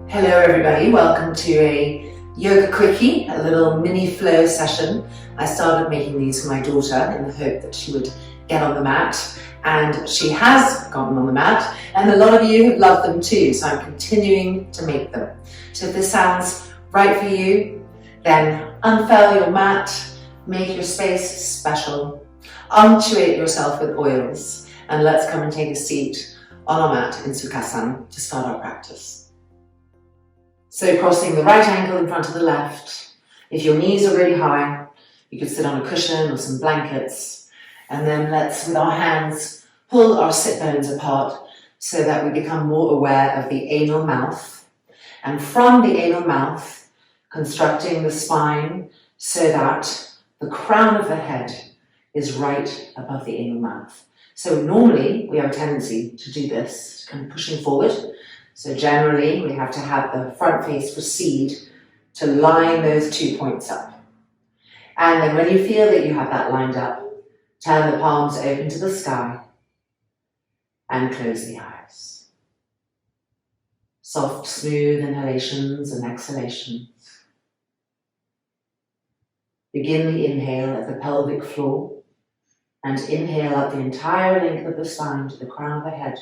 Hello everybody, welcome to a yoga quickie, a little mini flow session. I started making these for my daughter in the hope that she would get on the mat, and she has gotten on the mat, and a lot of you have loved them too, so I'm continuing to make them. So if this sounds right for you, then unfurl your mat, make your space special, unctuate yourself with oils, and let's come and take a seat on our mat in Savasana to start our practice. So crossing the right ankle in front of the left. If your knees are really high, you could sit on a cushion or some blankets. And then let's, with our hands, pull our sit bones apart so that we become more aware of the anal mouth. And from the anal mouth, constructing the spine so that the crown of the head is right above the anal mouth. So normally we have a tendency to do this, kind of pushing forward. So generally, we have to have the front face recede to line those 2 points up. And then when you feel that you have that lined up, turn the palms open to the sky and close the eyes. Soft, smooth inhalations and exhalations. Begin the inhale at the pelvic floor and inhale up the entire length of the spine to the crown of the head.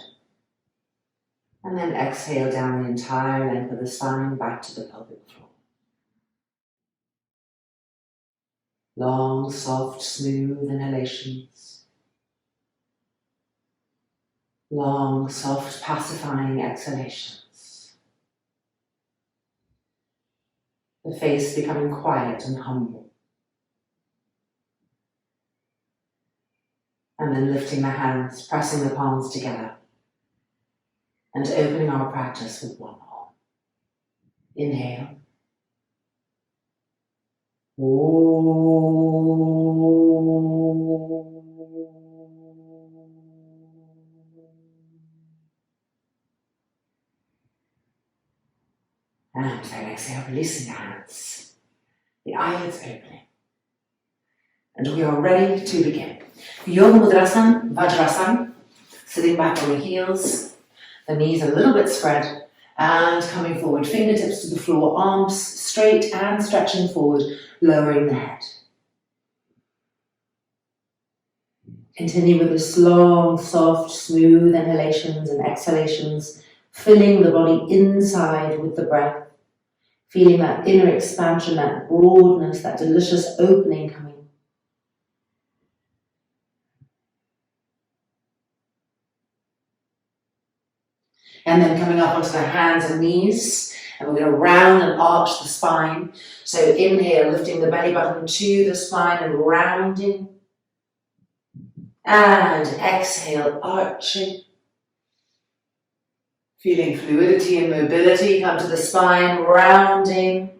And then exhale down the entire length of the spine back to the pelvic floor. Long, soft, smooth inhalations. Long, soft, pacifying exhalations. The face becoming quiet and humble. And then lifting the hands, pressing the palms together. And opening our practice with one arm. Inhale. And then exhale, releasing the hands. The eyelids opening. And we are ready to begin. Yoga Mudrasana, Vajrasana. Sitting back on the heels. The knees a little bit spread and coming forward, fingertips to the floor, arms straight and stretching forward, lowering the head. Continue with this long, soft, smooth inhalations and exhalations, filling the body inside with the breath, feeling that inner expansion, that broadness, that delicious opening coming. And then coming up onto the hands and knees, and we're going to round and arch the spine. So inhale, lifting the belly button to the spine and rounding. And exhale, arching. Feeling fluidity and mobility come to the spine, rounding.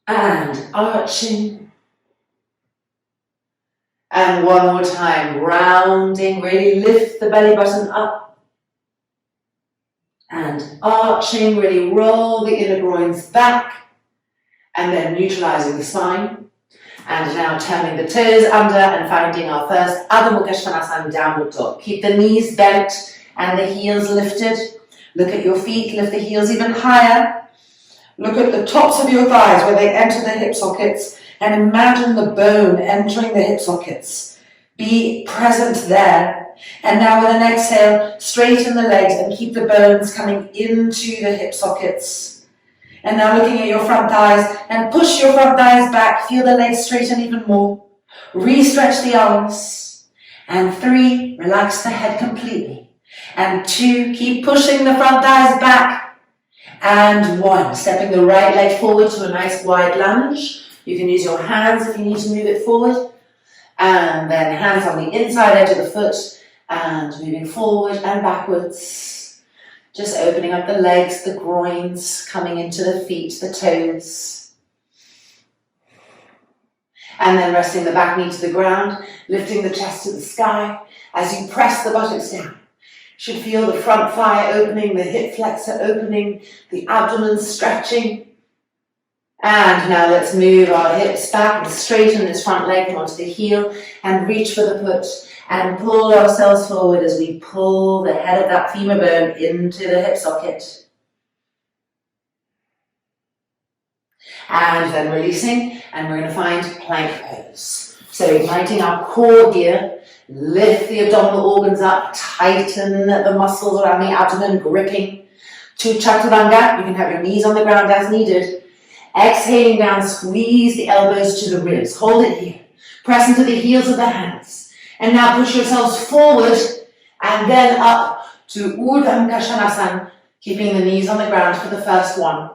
And arching. And one more time, rounding, really lift the belly button up. And arching, really roll the inner groins back, and then neutralizing the spine. And now turning the toes under and finding our first Adho Mukha Svanasana, downward dog. Keep the knees bent and the heels lifted. Look at your feet, lift the heels even higher. Look at the tops of your thighs where they enter the hip sockets, and imagine the bone entering the hip sockets. Be present there. And now with an exhale, straighten the legs and keep the bones coming into the hip sockets. And now looking at your front thighs and push your front thighs back. Feel the legs straighten even more. Re-stretch the arms. And 3, relax the head completely. And 2, keep pushing the front thighs back. And 1, stepping the right leg forward to a nice wide lunge. You can use your hands if you need to move it forward. And then hands on the inside edge of the foot. And moving forward and backwards. Just opening up the legs, the groins, coming into the feet, the toes. And then resting the back knee to the ground, lifting the chest to the sky. As you press the buttocks down, you should feel the front thigh opening, the hip flexor opening, the abdomen stretching. And now let's move our hips back and straighten this front leg onto the heel and reach for the foot and pull ourselves forward as we pull the head of that femur bone into the hip socket. And then releasing, and we're going to find plank pose. So igniting our core here, lift the abdominal organs up, tighten the muscles around the abdomen, gripping. To chaturanga, you can have your knees on the ground as needed. Exhaling down, squeeze the elbows to the ribs. Hold it here. Press into the heels of the hands. And now push yourselves forward and then up to Urdhva Mukha, keeping the knees on the ground for the first one.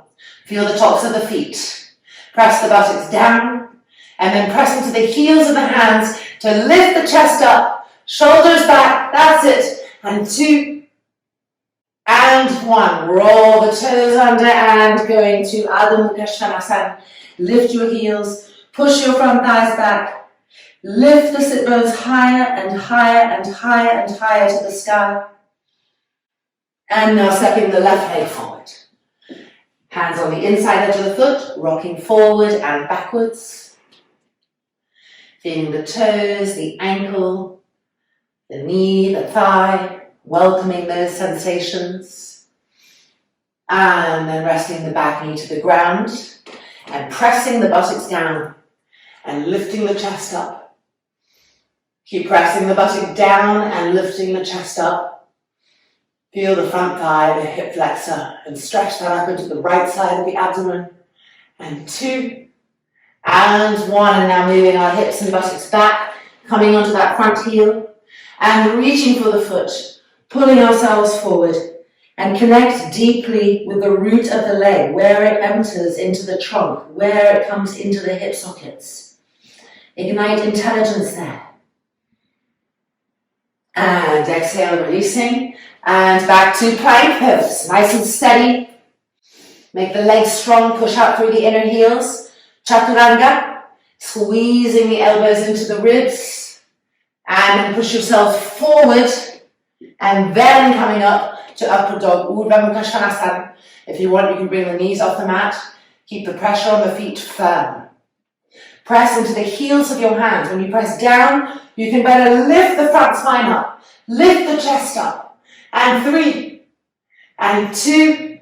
Feel the tops of the feet. Press the buttocks down and then press into the heels of the hands to lift the chest up, shoulders back, that's it. And 2 and 1. Roll the toes under and going to Adho Mukha Svanasana. Lift your heels, push your front thighs back, lift the sit bones higher and higher and higher and higher to the sky. And now stepping the left leg forward. Hands on the inside edge of the foot, rocking forward and backwards. Feeling the toes, the ankle, the knee, the thigh, welcoming those sensations. And then resting the back knee to the ground and pressing the buttocks down and lifting the chest up. Keep pressing the buttock down and lifting the chest up. Feel the front thigh, the hip flexor, and stretch that up into the right side of the abdomen. And 2 and 1, and now moving our hips and buttocks back, coming onto that front heel, and reaching for the foot, pulling ourselves forward, and connect deeply with the root of the leg, where it enters into the trunk, where it comes into the hip sockets. Ignite intelligence there. And exhale, releasing. And back to plank pose, nice and steady. Make the legs strong, push out through the inner heels. Chaturanga, squeezing the elbows into the ribs. And then push yourself forward. And then coming up to upward dog, Urdhva Mukha Svanasana. If you want, you can bring the knees off the mat. Keep the pressure on the feet firm. Press into the heels of your hands. When you press down, you can better lift the front spine up. Lift the chest up. And 3 and 2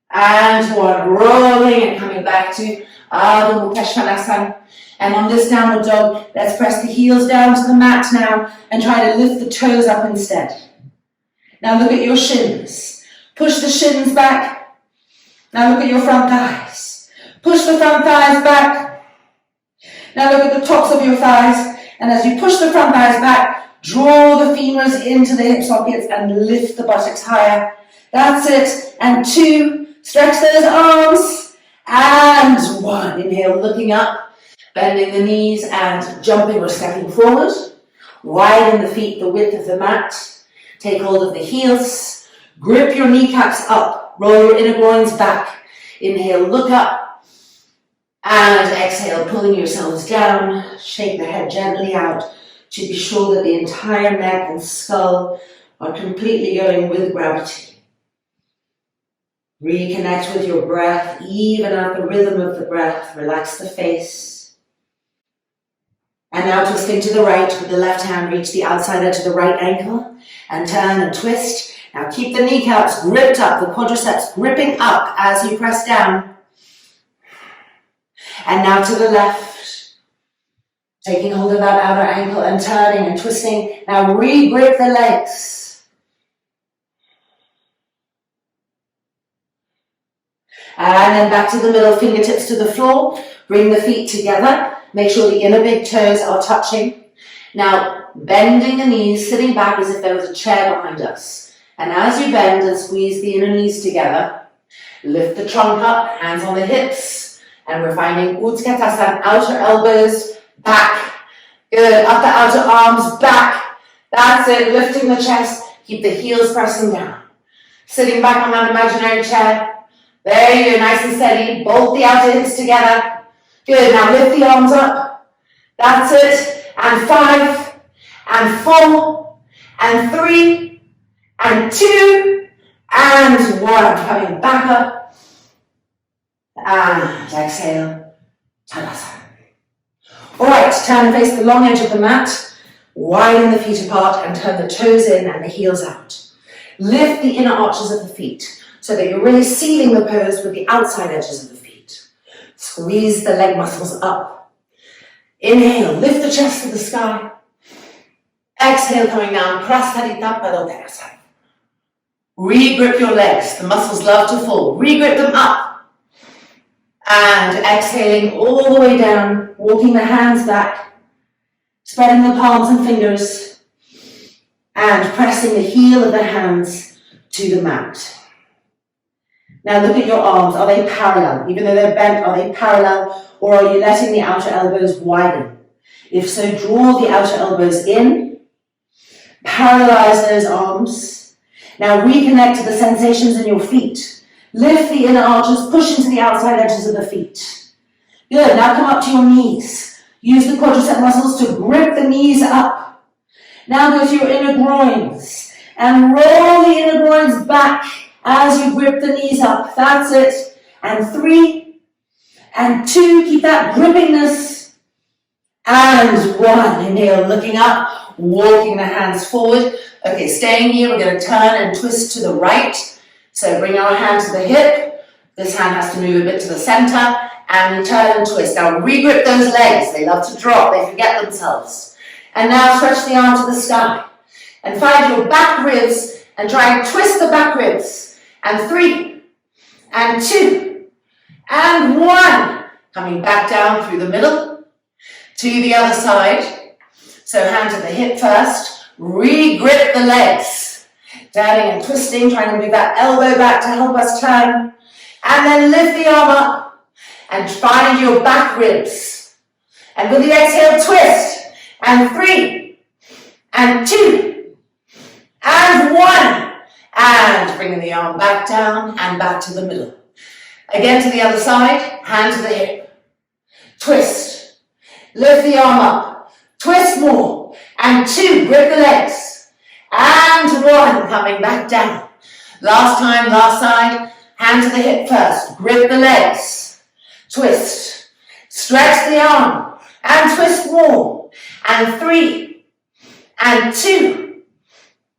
and 1. Rolling and coming back to Adho Mukha Svanasana. And on this downward dog, let's press the heels down to the mat now and try to lift the toes up instead. Now look at your shins. Push the shins back. Now look at your front thighs. Push the front thighs back. Now look at the tops of your thighs. And as you push the front thighs back, draw the femurs into the hip sockets and lift the buttocks higher. That's it. And 2, stretch those arms. And 1, inhale, looking up, bending the knees and jumping or stepping forward. Widen the feet the width of the mat. Take hold of the heels. Grip your kneecaps up. Roll your inner groins back. Inhale, look up. And exhale, pulling yourselves down. Shake the head gently out to be sure that the entire neck and skull are completely going with gravity. Reconnect with your breath, even at the rhythm of the breath. Relax the face. And now twisting to the right with the left hand, reach the outside edge of the right ankle and turn and twist. Now keep the kneecaps gripped up, the quadriceps gripping up as you press down. And now to the left. Taking hold of that outer ankle and turning and twisting. Now re-grip the legs. And then back to the middle, fingertips to the floor. Bring the feet together. Make sure the inner big toes are touching. Now bending the knees, sitting back as if there was a chair behind us. And as you bend and squeeze the inner knees together, lift the trunk up, hands on the hips. And we're finding Utkatasana, outer elbows, back. Good. Up the outer arms, back. That's it. Lifting the chest. Keep the heels pressing down. Sitting back on that imaginary chair. There you go. Nice and steady. Bolt the outer hips together. Good. Now lift the arms up. That's it. And 5 and 4 and 3 and 2 and 1. Coming back up. And exhale, Tadasana. Alright, turn and face the long edge of the mat, widen the feet apart and turn the toes in and the heels out. Lift the inner arches of the feet so that you're really sealing the pose with the outside edges of the feet. Squeeze the leg muscles up. Inhale, lift the chest to the sky. Exhale, coming down, Prasarita Padottanasana. Regrip your legs, the muscles love to fall. Regrip them up. And exhaling all the way down, walking the hands back, spreading the palms and fingers, and pressing the heel of the hands to the mat. Now look at your arms, are they parallel? Even though they're bent, are they parallel? Or are you letting the outer elbows widen? If so, draw the outer elbows in, parallelize those arms. Now reconnect to the sensations in your feet. Lift the inner arches, push into the outside edges of the feet. Good, now come up to your knees. Use the quadricep muscles to grip the knees up. Now go to your inner groins and roll the inner groins back as you grip the knees up. That's it. And 3 and 2, keep that grippiness. And 1, inhale, looking up, walking the hands forward. Okay, staying here, we're going to turn and twist to the right. So bring our hand to the hip, this hand has to move a bit to the center, and turn and twist. Now regrip those legs, they love to drop, they forget themselves. And now stretch the arm to the sky. And find your back ribs, and try and twist the back ribs. And 3, and 2, and 1. Coming back down through the middle, to the other side. So hand to the hip first, regrip the legs. Turning and twisting, trying to move that elbow back to help us turn. And then lift the arm up and find your back ribs. And with the exhale, twist. And 3, and 2, and 1. And bringing the arm back down and back to the middle. Again to the other side, hand to the hip. Twist. Lift the arm up. Twist more. And 2, grip the legs. And 1, coming back down. Last time, last side, hand to the hip first. Grip the legs. Twist. Stretch the arm. And twist more. And 3, and 2,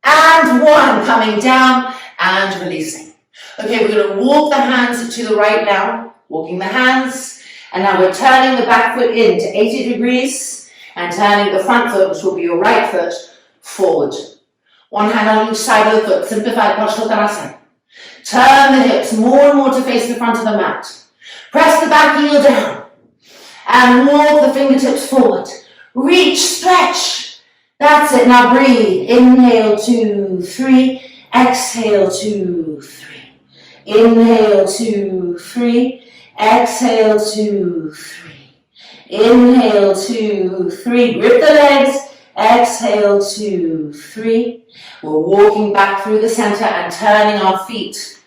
and 1, coming down and releasing. Okay, we're going to walk the hands to the right now. Walking the hands. And now we're turning the back foot in to 80 degrees. And turning the front foot, which will be your right foot, forward. One hand on each side of the foot, simplified Paschimottanasana. Turn the hips more and more to face the front of the mat. Press the back heel down. And walk the fingertips forward. Reach, stretch. That's it, now breathe. Inhale, 2, 3. Exhale, 2, 3. Inhale, 2, 3. Exhale, 2, 3. Inhale, 2, 3. Grip the legs. Exhale, 2, 3. We're walking back through the center and turning our feet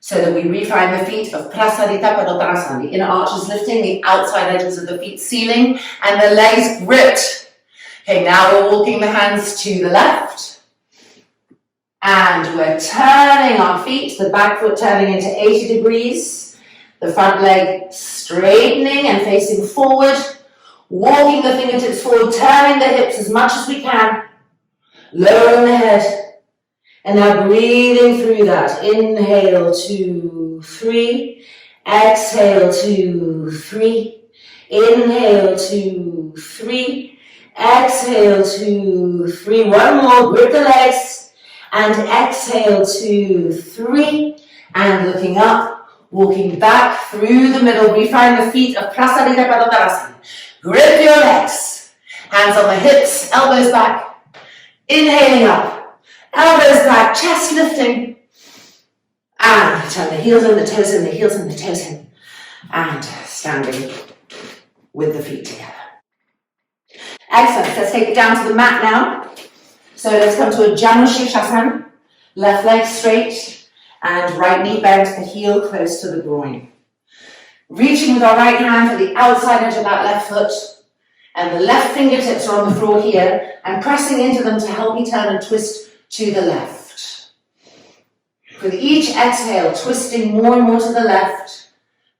so that we refine the feet of Prasarita Padottanasana. The inner arches lifting, the outside edges of the feet sealing, and the legs gripped. Okay, now we're walking the hands to the left. And we're turning our feet, the back foot turning into 80 degrees. The front leg straightening and facing forward. Walking the fingertips forward, turning the hips as much as we can. Lowering the head. And now breathing through that. Inhale, 2, 3. Exhale, 2, 3. Inhale, 2, 3. Exhale, 2, 3. One more. Grip the legs. And exhale, 2, 3. And looking up, walking back through the middle. Refine the feet of Prasarita Padottanasana. Grip your legs. Hands on the hips, elbows back. Inhaling up. Elbows back, chest lifting. And turn the heels and the toes in, the heels and the toes in. And standing with the feet together. Excellent. Let's take it down to the mat now. So let's come to a Janu Shirshasana. Left leg straight and right knee bent, the heel close to the groin. Reaching with our right hand for the outside edge of that left foot. And the left fingertips are on the floor here and pressing into them to help me turn and twist to the left. With each exhale, twisting more and more to the left,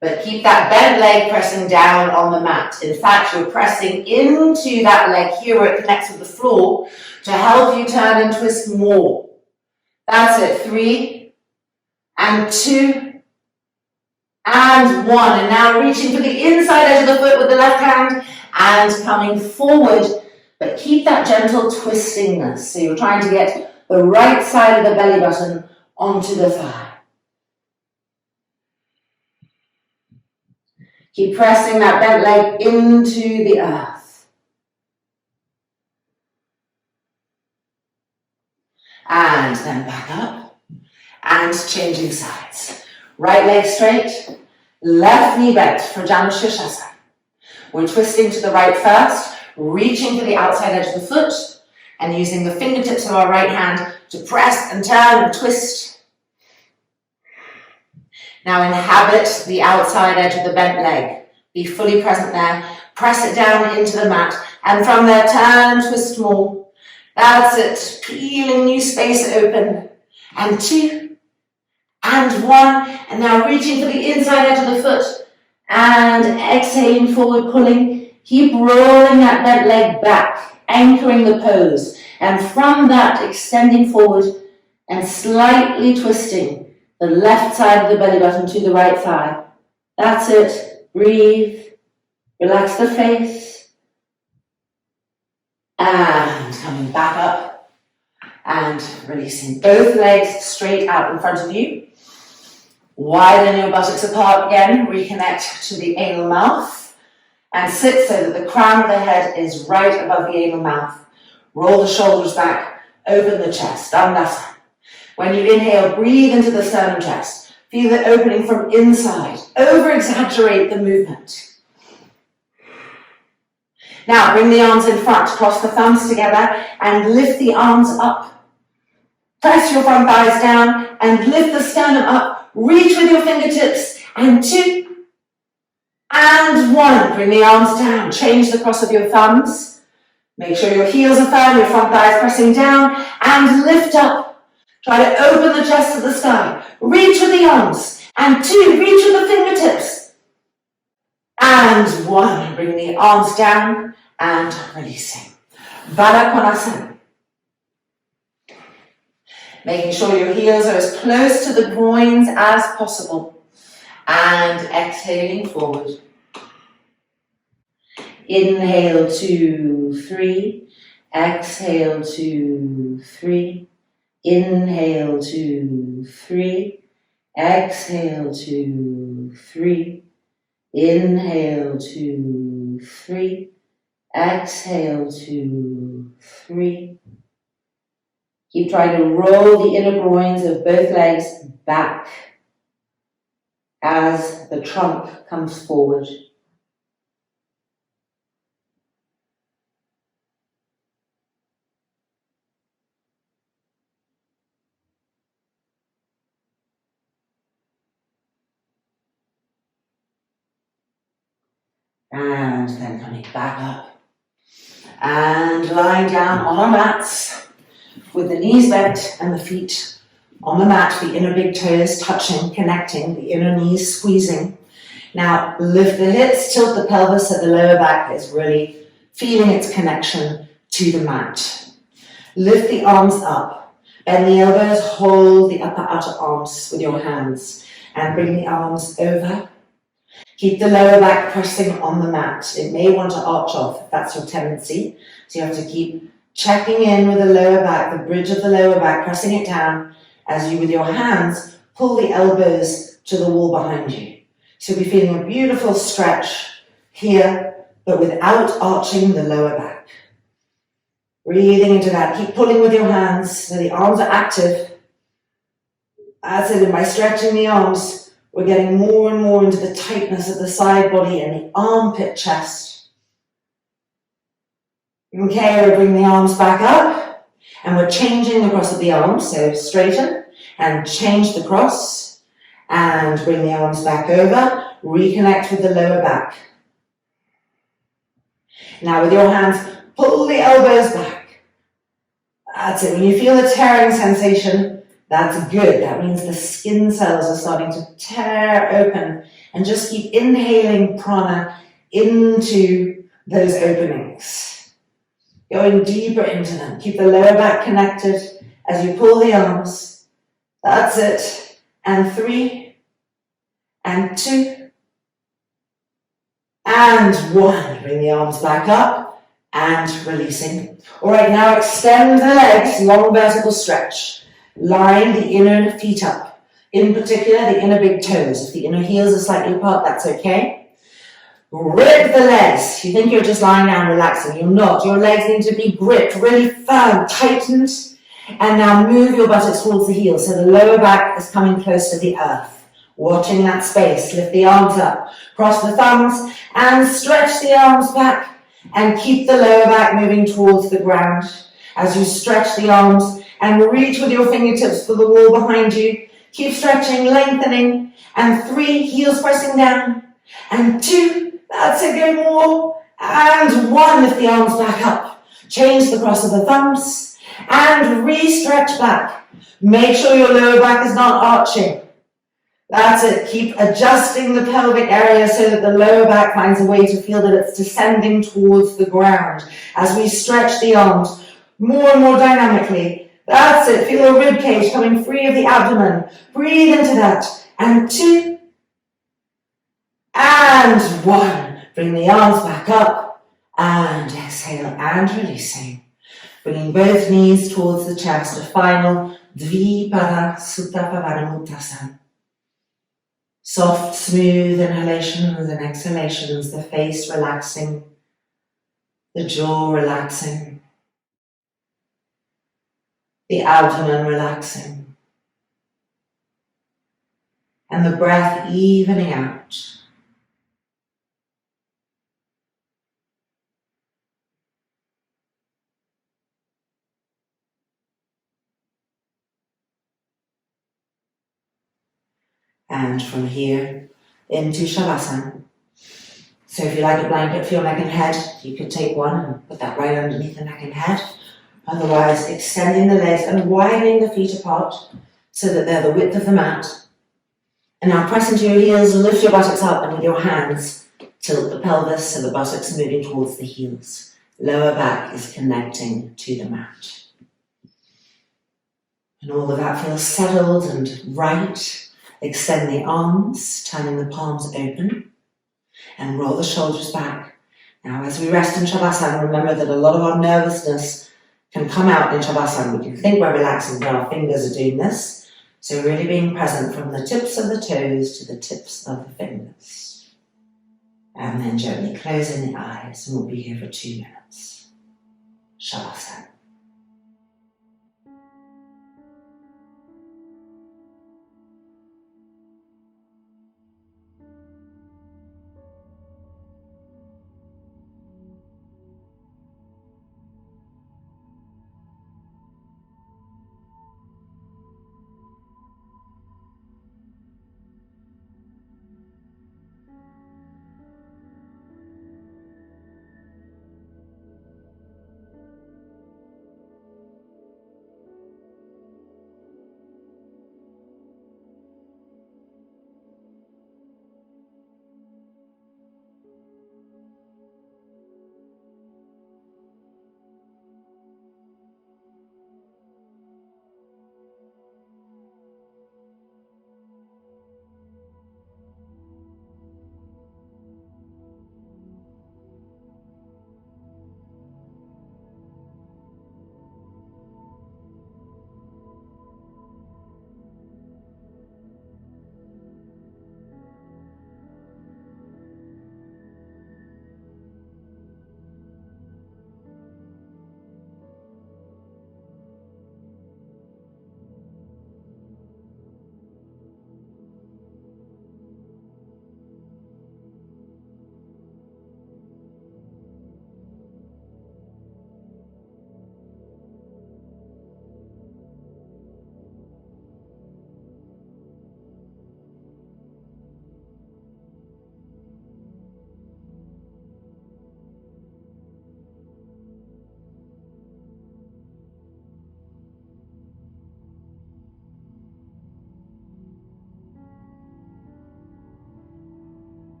But keep that bent leg pressing down on the mat. In fact, you're pressing into that leg here where it connects with the floor to help you turn and twist more. That's it. 3 and 2 and 1. And now reaching for the inside edge of the foot with the left hand and coming forward. But keep that gentle twistingness. So you're trying to get the right side of the belly button onto the thigh. Keep pressing that bent leg into the earth. And then back up. And changing sides. Right leg straight. Left knee bent for Janu Shirshasana. We're twisting to the right first. Reaching for the outside edge of the foot. And using the fingertips of our right hand to press and turn and twist. Now inhabit the outside edge of the bent leg. Be fully present there. Press it down into the mat. And from there, turn and twist more. That's it. Peeling new space open. And 2 and 1. And now reaching for the inside edge of the foot. And exhaling forward, pulling. Keep rolling that bent leg back. Anchoring the pose. And from that, extending forward and slightly twisting the left side of the belly button to the right thigh. That's it. Breathe. Relax the face. And coming back up. And releasing both legs straight out in front of you. Widen your buttocks apart again. Reconnect to the anal mouth. And sit so that the crown of the head is right above the anal mouth. Roll the shoulders back. Open the chest. Dandasana. When you inhale, breathe into the sternum chest. Feel it opening from inside. Over-exaggerate the movement. Now, bring the arms in front. Cross the thumbs together and lift the arms up. Press your front thighs down and lift the sternum up. Reach with your fingertips. And 2 and 1. Bring the arms down. Change the cross of your thumbs. Make sure your heels are firm, your front thighs pressing down. And lift up. Try to open the chest to the sky. Reach with the arms. And 2, reach with the fingertips. And 1, bring the arms down and releasing. Baddha Konasana. Making sure your heels are as close to the groins as possible. And exhaling forward. Inhale 2, 3. Exhale 2, 3. Inhale 2, 3. Exhale 2, 3. Inhale 2, 3. Exhale 2, 3. Keep trying to roll the inner groins of both legs back as the trunk comes forward. And then coming back up. And lying down on our mats with the knees bent and the feet on the mat, the inner big toes touching, connecting, the inner knees squeezing. Now lift the hips, tilt the pelvis so the lower back is really feeling its connection to the mat. Lift the arms up. Bend the elbows, hold the upper outer arms with your hands. And bring the arms over. Keep the lower back pressing on the mat. It may want to arch off if that's your tendency. So you have to keep checking in with the lower back, the bridge of the lower back, pressing it down as you, with your hands, pull the elbows to the wall behind you. So you'll be feeling a beautiful stretch here, but without arching the lower back. Breathing into that. Keep pulling with your hands so the arms are active. That's it. And by stretching the arms, we're getting more and more into the tightness of the side body and the armpit chest. Okay, we'll bring the arms back up and we're changing the cross of the arms. So straighten and change the cross and bring the arms back over. Reconnect with the lower back. Now with your hands, pull the elbows back. That's it. When you feel the tearing sensation, that's good. That means the skin cells are starting to tear open And just keep inhaling prana into those openings. Going deeper into them. Keep the lower back connected as you pull the arms. That's it. And 3, and 2, and 1. Bring the arms back up and releasing. All right, now extend the legs, long vertical stretch. Line the inner feet up. In particular, the inner big toes. If the inner heels are slightly apart, that's okay. Grip the legs. You think you're just lying down relaxing. You're not. Your legs need to be gripped, really firm, tightened. And now move your buttocks towards the heels. So the lower back is coming close to the earth. Watching that space. Lift the arms up. Cross the thumbs and stretch the arms back. And keep the lower back moving towards the ground. As you stretch the arms and reach with your fingertips for the wall behind you. Keep stretching, lengthening. And 3, heels pressing down. And 2, that's it, go more. And 1, lift the arms back up. Change the cross of the thumbs. And re-stretch back. Make sure your lower back is not arching. That's it. Keep adjusting the pelvic area so that the lower back finds a way to feel that it's descending towards the ground. As we stretch the arms more and more dynamically. That's it. Feel the rib cage coming free of the abdomen. Breathe into that. And 2. And 1. Bring the arms back up. And exhale and releasing. Bringing both knees towards the chest. A final Dvipada Sutta Pavadamuttasana. Soft, smooth inhalations and exhalations. The face relaxing. The jaw relaxing. The abdomen relaxing. And the breath evening out. And from here into Savasana. So if you like a blanket for your neck and head, you could take one and put that right underneath the neck and head. Otherwise, extending the legs and widening the feet apart so that they're the width of the mat. And now press into your heels, lift your buttocks up, and with your hands, tilt the pelvis so the buttocks are moving towards the heels. Lower back is connecting to the mat. And all of that feels settled and right. Extend the arms, turning the palms open, and roll the shoulders back. Now, as we rest in Shavasana, remember that a lot of our nervousness can come out in Shavasana. We can think we're relaxing, but our fingers are doing this. So really being present from the tips of the toes to the tips of the fingers. And then gently closing the eyes, and we'll be here for 2 minutes. Shavasana.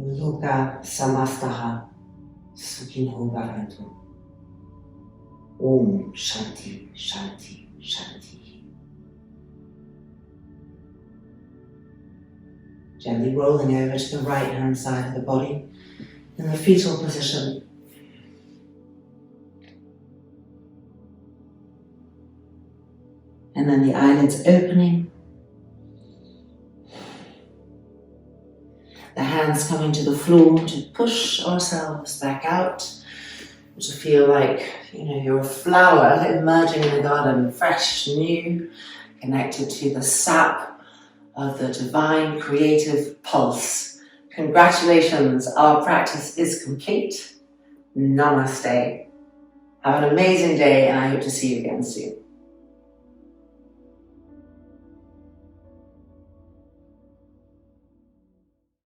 Yoga Samastaha Sukhinho Bhavantu. Om Shanti, Shanti, Shanti. Gently rolling over to the right hand side of the body in the fetal position. And then the eyelids opening. The hands coming to the floor to push ourselves back out. To feel like, you're a flower emerging in the garden, fresh, new, connected to the sap of the divine creative pulse. Congratulations, our practice is complete. Namaste. Have an amazing day, and I hope to see you again soon.